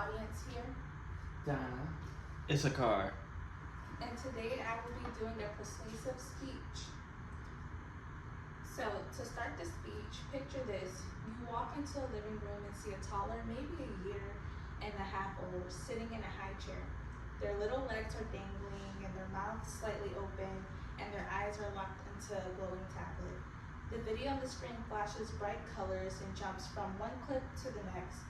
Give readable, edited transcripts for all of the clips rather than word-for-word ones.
audience here. Donna. It's a car. And today I will be doing a persuasive speech. So to start the speech, picture this. You walk into a living room and see a toddler, maybe a year and a half old, sitting in a high chair. Their little legs are dangling and their mouth slightly open and their eyes are locked into a glowing tablet. The video on the screen flashes bright colors and jumps from one clip to the next,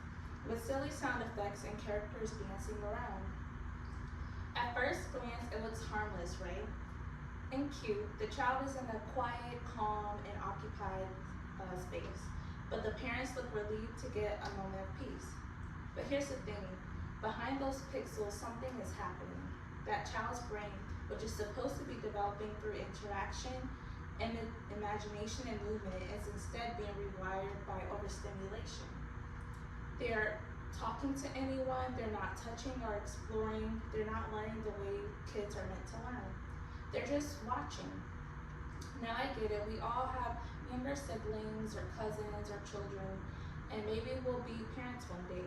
with silly sound effects and characters dancing around. At first glance, it looks harmless, right? And cute. The child is in a quiet, calm, and occupied space, but the parents look relieved to get a moment of peace. But here's the thing, behind those pixels, something is happening. That child's brain, which is supposed to be developing through interaction and imagination and movement, is instead being rewired by overstimulation. They're talking to anyone, they're not touching or exploring, they're not learning the way kids are meant to learn. They're just watching. Now I get it, we all have younger siblings or cousins or children, and maybe we'll be parents one day.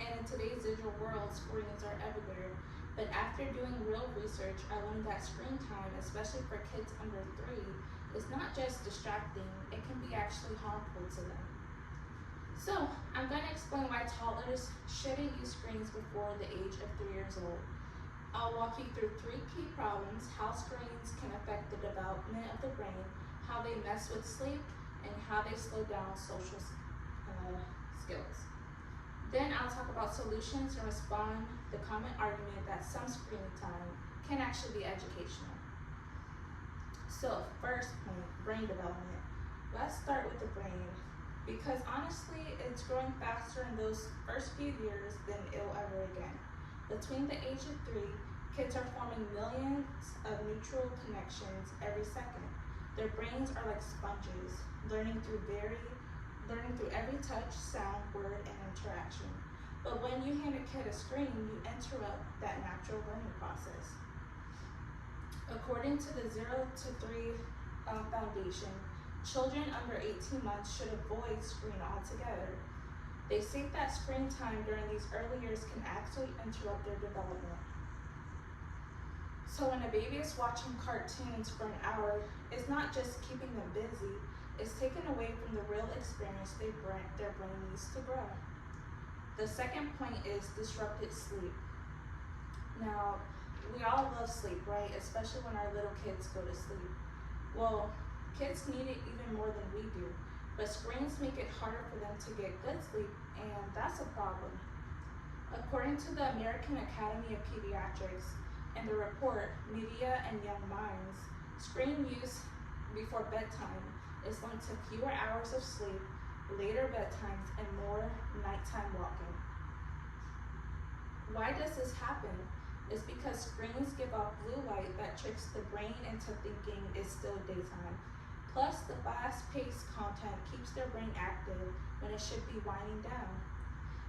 And in today's digital world, screens are everywhere. But after doing real research, I learned that screen time, especially for kids under 3, is not just distracting, it can be actually harmful to them. So, I'm going to explain why toddlers shouldn't use screens before the age of 3 years old. I'll walk you through 3 key problems: how screens can affect the development of the brain, how they mess with sleep, and how they slow down social skills. Then I'll talk about solutions and respond to the common argument that some screen time can actually be educational. So, first point, brain development. Let's start with the brain, because honestly, it's growing faster in those first few years than it'll ever again. Between the age of 3, kids are forming millions of neutral connections every second. Their brains are like sponges, learning through every touch, sound, word, and interaction. But when you hand a kid a screen, you interrupt that natural learning process. According to the 0 to 3 Foundation, children under 18 months should avoid screen altogether. They state that screen time during these early years can actually interrupt their development. So when a baby is watching cartoons for an hour, it's not just keeping them busy, it's taken away from the real experience their brain needs to grow. The second point is disrupted sleep. Now, we all love sleep, right? Especially when our little kids go to sleep. Well, kids need it even more than we do. But screens make it harder for them to get good sleep, and that's a problem. According to the American Academy of Pediatrics and the report, Media and Young Minds, screen use before bedtime is linked to fewer hours of sleep, later bedtimes, and more nighttime walking. Why does this happen? It's because screens give off blue light that tricks the brain into thinking it's still daytime. Plus, the fast-paced content keeps their brain active when it should be winding down.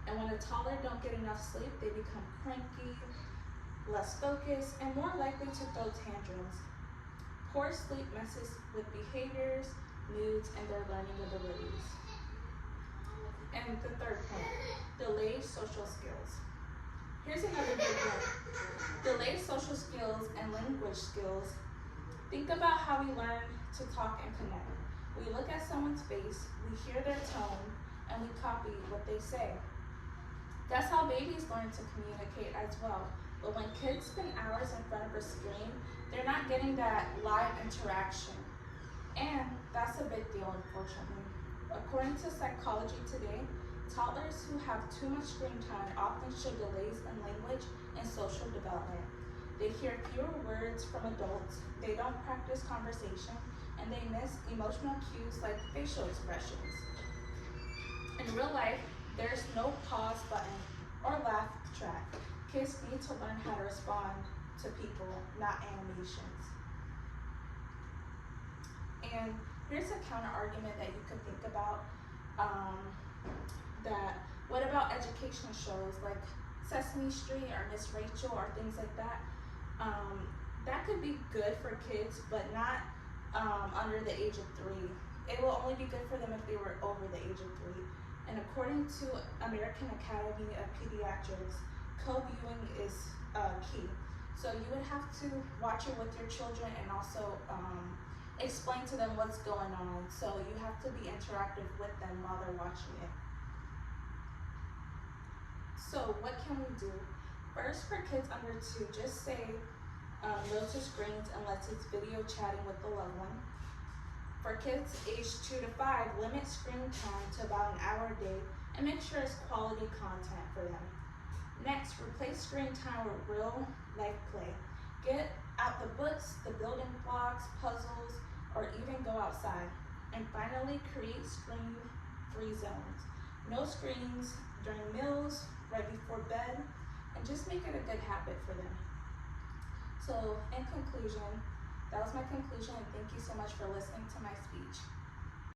And when a toddler don't get enough sleep, they become cranky, less focused, and more likely to throw tantrums. Poor sleep messes with behaviors, moods, and their learning abilities. And the third point, delayed social skills. Here's another big one. Delayed social skills and language skills. Think about how we learn to talk and connect. We look at someone's face, we hear their tone, and we copy what they say. That's how babies learn to communicate as well. But when kids spend hours in front of a screen, they're not getting that live interaction. And that's a big deal, unfortunately. According to Psychology Today, toddlers who have too much screen time often show delays in language and social development. They hear fewer words from adults, they don't practice conversation, and they miss emotional cues like facial expressions. In real life, there's no pause button or laugh track. Kids need to learn how to respond to people, not animations. And here's a counter argument that you could think about. That what about educational shows like Sesame Street or Miss Rachel or things like that? That could be good for kids, but not under the age of 3. It will only be good for them if they were over the age of 3. And according to American Academy of Pediatrics, co-viewing is key. So you would have to watch it with your children and also explain to them what's going on. So you have to be interactive with them while they're watching it. So what can we do? First, for kids under 2, just say no to screens unless it's video chatting with the loved one. For kids aged 2 to 5, limit screen time to about an hour a day and make sure it's quality content for them. Next, replace screen time with real life play. Get out the books, the building blocks, puzzles, or even go outside. And finally, create screen-free zones. No screens during meals, right before bed, and just make it a good habit for them. So in conclusion, that was my conclusion, and thank you so much for listening to my speech.